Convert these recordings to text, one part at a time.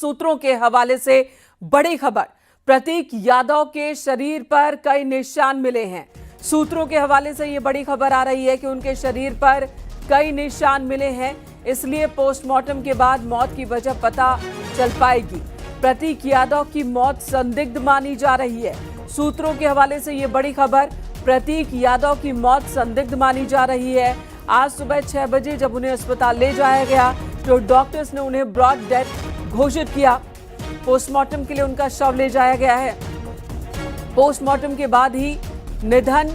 सूत्रों के हवाले से बड़ी खबर। प्रतीक यादव के शरीर पर कई निशान मिले हैं। सूत्रों के हवाले से यह बड़ी खबर आ रही है कि उनके शरीर पर कई निशान मिले हैं, इसलिए पोस्टमार्टम के बाद मौत की वजह पता चल पाएगी। प्रतीक यादव की मौत संदिग्ध मानी जा रही है। सूत्रों के हवाले से यह बड़ी खबर, प्रतीक यादव की मौत संदिग्ध मानी जा रही है। आज सुबह 6 बजे जब उन्हें अस्पताल ले जाया गया तो डॉक्टर्स ने उन्हें ब्रॉड डेथ घोषित किया। पोस्टमार्टम के लिए उनका शव ले जाया गया है। पोस्टमार्टम के बाद ही निधन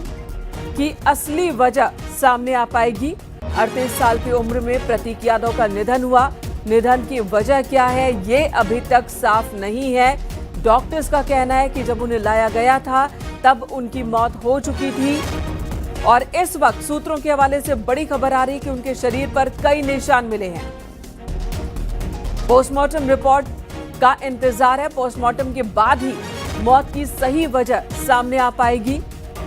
की असली वजह सामने आ पाएगी। 38 साल की उम्र में प्रतीक यादव का निधन हुआ। निधन की वजह क्या है ये अभी तक साफ नहीं है। डॉक्टर्स का कहना है कि जब उन्हें लाया गया था तब उनकी मौत हो चुकी थी और इस वक्त सूत्रों के हवाले से बड़ी खबर आ रही है कि उनके शरीर पर कई निशान मिले हैं। पोस्टमार्टम रिपोर्ट का इंतजार है। पोस्टमार्टम के बाद ही मौत की सही वजह सामने आ पाएगी।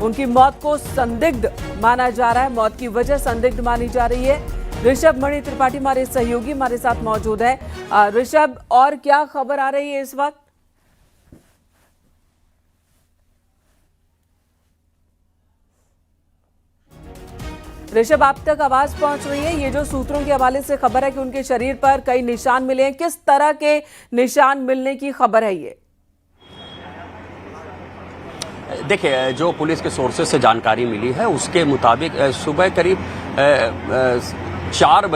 उनकी मौत को संदिग्ध माना जा रहा है, मौत की वजह संदिग्ध मानी जा रही है। ऋषभ मणि त्रिपाठी हमारे सहयोगी हमारे साथ मौजूद है। ऋषभ, और क्या खबर आ रही है इस वक्त? ऋषभ, आप तक आवाज पहुंच रही है? ये जो सूत्रों के हवाले से खबर है कि उनके शरीर पर कई निशान मिले हैं, किस तरह के निशान मिलने की खबर है ये? देखिए, जो पुलिस के सोर्सेज से जानकारी मिली है उसके मुताबिक सुबह करीब 4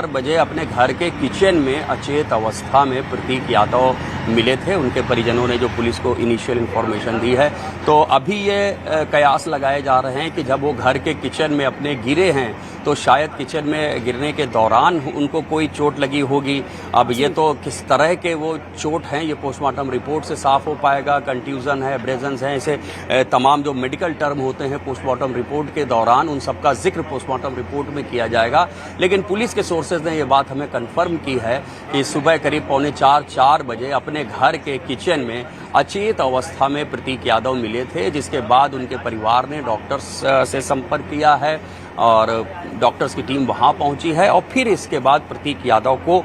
बजे अपने घर के किचन में अचेत अवस्था में प्रतीक यादव मिले थे। उनके परिजनों ने जो पुलिस को इनिशियल इन्फॉर्मेशन दी है, तो अभी ये कयास लगाए जा रहे हैं कि जब वो घर के किचन में अपने गिरे हैं तो शायद किचन में गिरने के दौरान उनको कोई चोट लगी होगी। अब ये तो किस तरह के वो चोट हैं ये पोस्टमार्टम रिपोर्ट से साफ हो पाएगा। कंट्यूजन है, एब्रेजन्स हैं, ऐसे तमाम जो मेडिकल टर्म होते हैं पोस्टमार्टम रिपोर्ट के दौरान उन सबका जिक्र पोस्टमार्टम रिपोर्ट में किया जाएगा। लेकिन पुलिस के सोर्सेज ने ये बात हमें कंफर्म की है कि सुबह करीब 3:45-4 बजे अपने घर के किचन में अचेत अवस्था में प्रतीक यादव मिले थे, जिसके बाद उनके परिवार ने डॉक्टर्स से संपर्क किया है और डॉक्टर्स की टीम वहां पहुंची है और फिर इसके बाद प्रतीक यादव को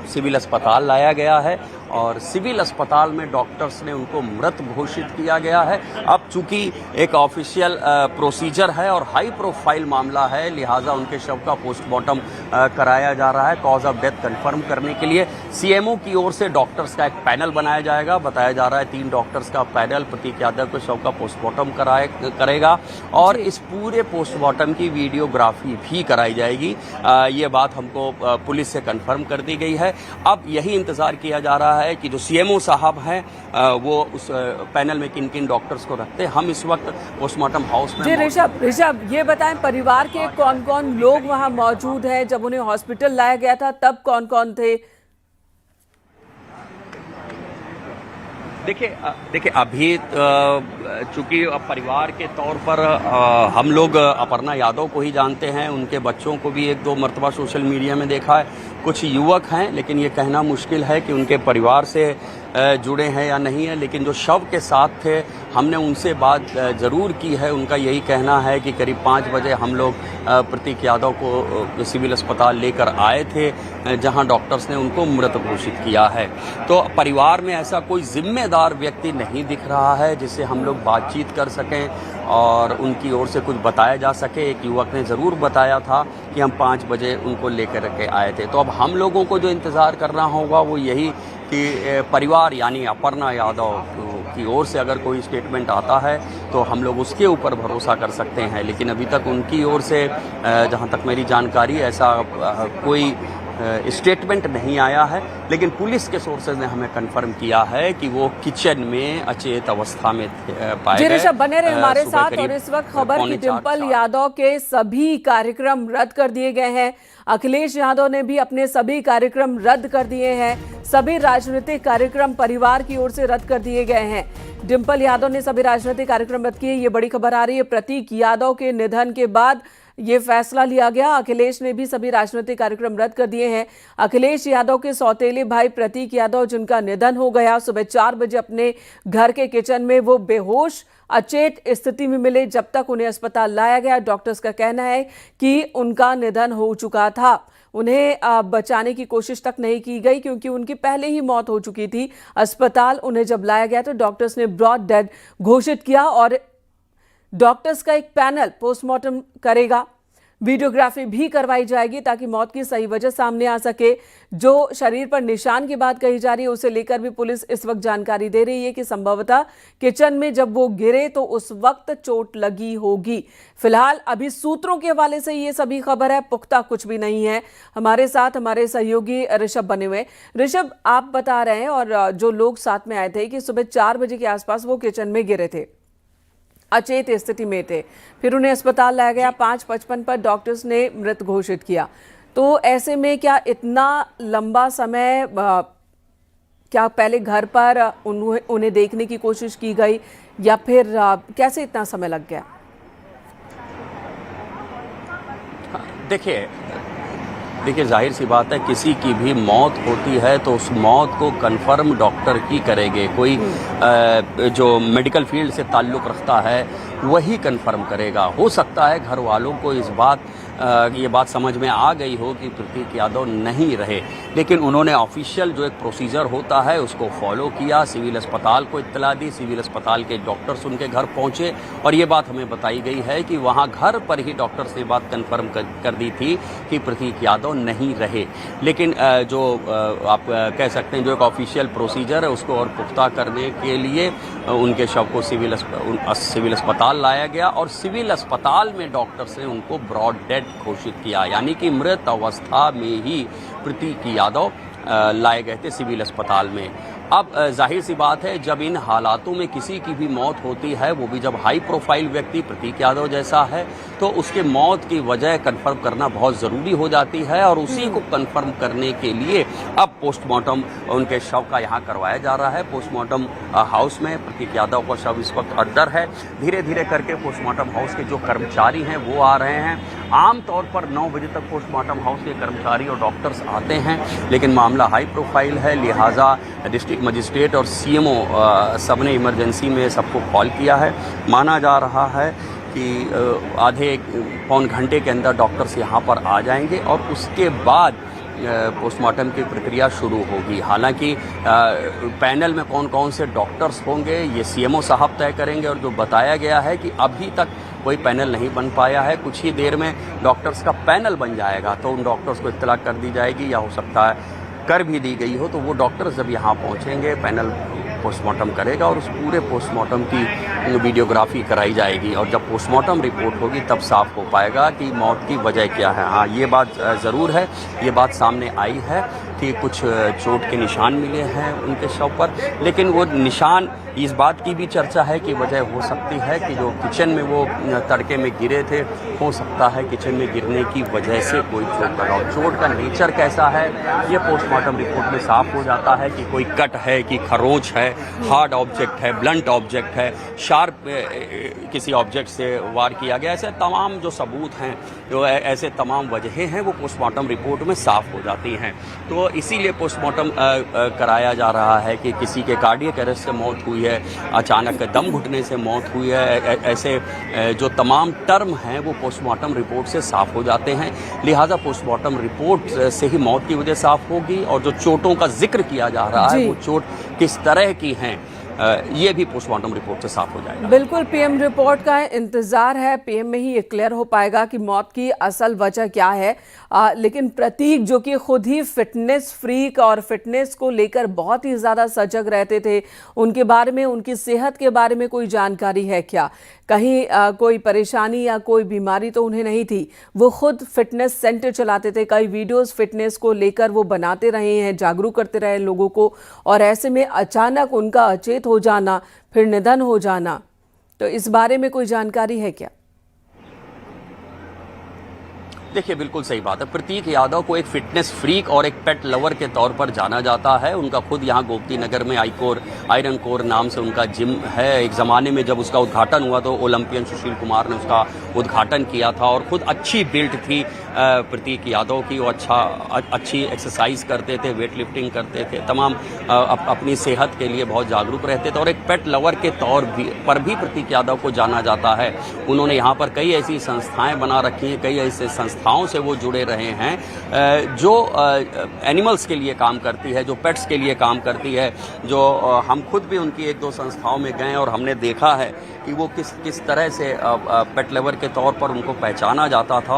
सिविल अस्पताल लाया गया है और सिविल अस्पताल में डॉक्टर्स ने उनको मृत घोषित किया गया है। अब चूंकि एक ऑफिशियल प्रोसीजर है और हाई प्रोफाइल मामला है, लिहाजा उनके शव का पोस्टमार्टम कराया जा रहा है कॉज ऑफ डेथ कंफर्म करने के लिए। सीएमओ की ओर से डॉक्टर्स का एक पैनल बनाया जाएगा। बताया जा रहा है 3 डॉक्टर्स का पैनल प्रतीक यादव के शव का पोस्टमार्टम करेगा और इस पूरे पोस्टमार्टम की वीडियोग्राफी भी कराई जाएगी। ये बात हमको पुलिस से कंफर्म कर दी गई है। अब यही इंतजार किया जा रहा है कि जो सीएमओ साहब हैं वो उस पैनल में किन किन डॉक्टर्स को रखते हैं। हम इस वक्त पोस्टमार्टम हाउस में। जी ऋषभ, ये बताएं परिवार के कौन कौन लोग वहां मौजूद हैं? जब उन्हें हॉस्पिटल लाया गया था तब कौन कौन थे? देखिए अभी चूंकि परिवार के तौर पर हम लोग अपर्णा यादव को ही जानते हैं। उनके बच्चों को भी 1-2 मरतबा सोशल मीडिया में देखा है। कुछ युवक हैं, लेकिन ये कहना मुश्किल है कि उनके परिवार से जुड़े हैं या नहीं है। लेकिन जो शव के साथ थे हमने उनसे बात ज़रूर की है। उनका यही कहना है कि करीब 5 बजे हम लोग प्रतीक यादव को सिविल अस्पताल लेकर आए थे, जहां डॉक्टर्स ने उनको मृत घोषित किया है। तो परिवार में ऐसा कोई जिम्मेदार व्यक्ति नहीं दिख रहा है जिससे हम लोग बातचीत कर सकें और उनकी ओर से कुछ बताया जा सके। एक युवक ने ज़रूर बताया था कि हम 5 बजे उनको लेकर के आए थे। तो अब हम लोगों को जो इंतज़ार करना होगा वो यही कि परिवार यानी अपर्णा यादव की ओर से अगर कोई स्टेटमेंट आता है तो हम लोग उसके ऊपर भरोसा कर सकते हैं। लेकिन अभी तक उनकी ओर से जहां तक मेरी जानकारी ऐसा कोई स्टेटमेंट नहीं आया है। लेकिन पुलिस के सोर्सेज ने हमें कंफर्म किया है कि वो किचन में अचेत अवस्था में पाए गए। ऋषभ, बने रहे हमारे साथ। और इस वक्त खबर कि डिंपल यादव के सभी कार्यक्रम रद्द कर दिए गए हैं। अखिलेश यादव ने भी अपने सभी कार्यक्रम रद्द कर दिए हैं। सभी राजनीतिक कार्यक्रम परिवार की ओर से रद्द कर दिए गए हैं। डिंपल यादव ने सभी राजनीतिक कार्यक्रम रद्द किए। ये बड़ी खबर आ रही है। प्रतीक यादव के निधन के बाद ये फैसला लिया गया। अखिलेश ने भी सभी राजनीतिक कार्यक्रम रद्द कर दिए हैं। अखिलेश यादव के सौतेले भाई प्रतीक यादव, जिनका निधन हो गया, सुबह 4 बजे अपने घर के किचन में वो बेहोश अचेत स्थिति में मिले। जब तक उन्हें अस्पताल लाया गया, डॉक्टर्स का कहना है कि उनका निधन हो चुका था। उन्हें बचाने की कोशिश तक नहीं की गई क्योंकि उनकी पहले ही मौत हो चुकी थी। अस्पताल उन्हें जब लाया गया तो डॉक्टर्स ने ब्रॉड डेड घोषित किया और डॉक्टर्स का एक पैनल पोस्टमार्टम करेगा। वीडियोग्राफी भी करवाई जाएगी ताकि मौत की सही वजह सामने आ सके। जो शरीर पर निशान की बात कही जा रही है उसे लेकर भी पुलिस इस वक्त जानकारी दे रही है कि संभवतः किचन में जब वो गिरे तो उस वक्त चोट लगी होगी। फिलहाल अभी सूत्रों के हवाले से ये सभी खबर है, पुख्ता कुछ भी नहीं है। हमारे साथ हमारे सहयोगी ऋषभ बने हुए। ऋषभ, आप बता रहे हैं और जो लोग साथ में आए थे कि सुबह 4 बजे के आसपास वो किचन में गिरे थे, अचेत स्थिति में थे, फिर उन्हें अस्पताल लाया गया। 5:55 पर डॉक्टर्स ने मृत घोषित किया। तो ऐसे में क्या इतना लंबा समय क्या पहले घर पर उन्हें देखने की कोशिश की गई या फिर कैसे इतना समय लग गया? देखिए जाहिर सी बात है, किसी की भी मौत होती है तो उस मौत को कंफर्म डॉक्टर ही करेंगे। कोई जो मेडिकल फील्ड से ताल्लुक़ रखता है वही कंफर्म करेगा। हो सकता है घर वालों को ये बात समझ में आ गई हो कि प्रतीक यादव नहीं रहे, लेकिन उन्होंने ऑफिशियल जो एक प्रोसीजर होता है उसको फॉलो किया। सिविल अस्पताल को इत्तला दी, सिविल अस्पताल के डॉक्टर्स उनके घर पहुंचे और ये बात हमें बताई गई है कि वहां घर पर ही डॉक्टर्स ने बात कंफर्म कर दी थी कि प्रतीक यादव नहीं रहे। लेकिन जो आप कह सकते हैं जो एक ऑफिशियल प्रोसीजर है उसको और पुख्ता करने के लिए उनके शव को सिविल अस्पताल लाया गया और सिविल अस्पताल में डॉक्टर्स ने उनको ब्रॉड डेड घोषित किया, यानी कि मृत अवस्था में ही प्रतीक यादव लाए गए थे सिविल अस्पताल में। अब जाहिर सी बात है, जब इन हालातों में किसी की भी मौत होती है, वो भी जब हाई प्रोफाइल व्यक्ति प्रतीक यादव जैसा है, तो उसके मौत की वजह कंफर्म करना बहुत ज़रूरी हो जाती है और उसी को कंफर्म करने के लिए अब पोस्टमार्टम उनके शव का यहाँ करवाया जा रहा है। पोस्टमार्टम हाउस में प्रतीक यादव का शव इस वक्त अंदर है। धीरे धीरे करके पोस्टमार्टम हाउस के जो कर्मचारी हैं वो आ रहे हैं। आमतौर पर 9 बजे तक पोस्टमार्टम हाउस के कर्मचारी और डॉक्टर्स आते हैं, लेकिन मामला हाई प्रोफाइल है, लिहाजा डिस्ट्रिक्ट मजिस्ट्रेट और सीएमओ सबने इमरजेंसी में सबको कॉल किया है। माना जा रहा है कि आधे पौन घंटे के अंदर डॉक्टर्स यहाँ पर आ जाएंगे और उसके बाद पोस्टमार्टम की प्रक्रिया शुरू होगी। हालांकि पैनल में कौन कौन से डॉक्टर्स होंगे ये सीएमओ साहब तय करेंगे और जो बताया गया है कि अभी तक कोई पैनल नहीं बन पाया है, कुछ ही देर में डॉक्टर्स का पैनल बन जाएगा तो उन डॉक्टर्स को इत्तला कर दी जाएगी या हो सकता है कर भी दी गई हो। तो वो डॉक्टर्स जब यहाँ पहुँचेंगे पैनल पोस्टमार्टम करेगा और उस पूरे पोस्टमार्टम की वीडियोग्राफी कराई जाएगी और जब पोस्टमार्टम रिपोर्ट होगी तब साफ हो पाएगा कि मौत की वजह क्या है। हाँ, ये बात ज़रूर है, ये बात सामने आई है कि कुछ चोट के निशान मिले हैं उनके शव पर, लेकिन वो निशान इस बात की भी चर्चा है कि वजह हो सकती है कि जो किचन में वो तड़के में गिरे थे, हो सकता है किचन में गिरने की वजह से कोई चोट लगा हो। चोट का नेचर कैसा है ये पोस्टमार्टम रिपोर्ट में साफ हो जाता है कि कोई कट है कि खरोच है, हार्ड ऑब्जेक्ट है, ब्लंट ऑब्जेक्ट है, शार्प किसी ऑब्जेक्ट से वार किया गया, ऐसे तमाम जो सबूत हैं, जो ऐसे तमाम वजहें हैं वो पोस्टमार्टम रिपोर्ट में साफ हो जाती हैं। तो इसीलिए पोस्टमार्टम कराया जा रहा है कि किसी के कार्डियक अरेस्ट से मौत हुई है, अचानक दम घुटने से मौत हुई है, ऐसे जो तमाम टर्म हैं वो पोस्टमार्टम रिपोर्ट से साफ हो जाते हैं। लिहाजा पोस्टमार्टम रिपोर्ट से ही मौत की वजह साफ होगी और जो चोटों का जिक्र किया जा रहा है वो चोट किस तरह की हैं ये भी पोस्टमार्टम रिपोर्ट से साफ हो जाएगा। बिल्कुल, पीएम रिपोर्ट का इंतजार है। पीएम में ही ये क्लियर हो पाएगा कि मौत की असल वजह क्या है। लेकिन प्रतीक जो कि खुद ही फिटनेस फ्रीक और फिटनेस को लेकर बहुत ही ज़्यादा सजग रहते थे, उनके बारे में, उनकी सेहत के बारे में कोई जानकारी है क्या? कहीं कोई परेशानी या कोई बीमारी तो उन्हें नहीं थी। वो खुद फिटनेस सेंटर चलाते थे, कई वीडियोस फिटनेस को लेकर वो बनाते रहे हैं, जागरूक करते रहे लोगों को, और ऐसे में अचानक उनका अचेत हो जाना, फिर निधन हो जाना, तो इस बारे में कोई जानकारी है क्या? देखिए, बिल्कुल सही बात है। प्रतीक यादव को एक फिटनेस फ्रीक और एक पेट लवर के तौर पर जाना जाता है। उनका खुद यहाँ गोमती नगर में आयरन कोर नाम से उनका जिम है। एक ज़माने में जब उसका उद्घाटन हुआ तो ओलंपियन सुशील कुमार ने उसका उद्घाटन किया था और खुद अच्छी बिल्ड थी प्रतीक यादव की। वो अच्छी एक्सरसाइज करते थे, वेट लिफ्टिंग करते थे, तमाम अपनी सेहत के लिए बहुत जागरूक रहते थे और एक पेट लवर के तौर पर भी प्रतीक यादव को जाना जाता है। उन्होंने यहाँ पर कई ऐसी संस्थाएँ बना रखी हैं, कई ऐसे संस्थाएँ संस्थाओं से वो जुड़े रहे हैं जो एनिमल्स के लिए काम करती है, जो पेट्स के लिए काम करती है, जो हम खुद भी उनकी एक दो संस्थाओं में गए और हमने देखा है कि वो किस तरह से पेट लवर के तौर पर उनको पहचाना जाता था।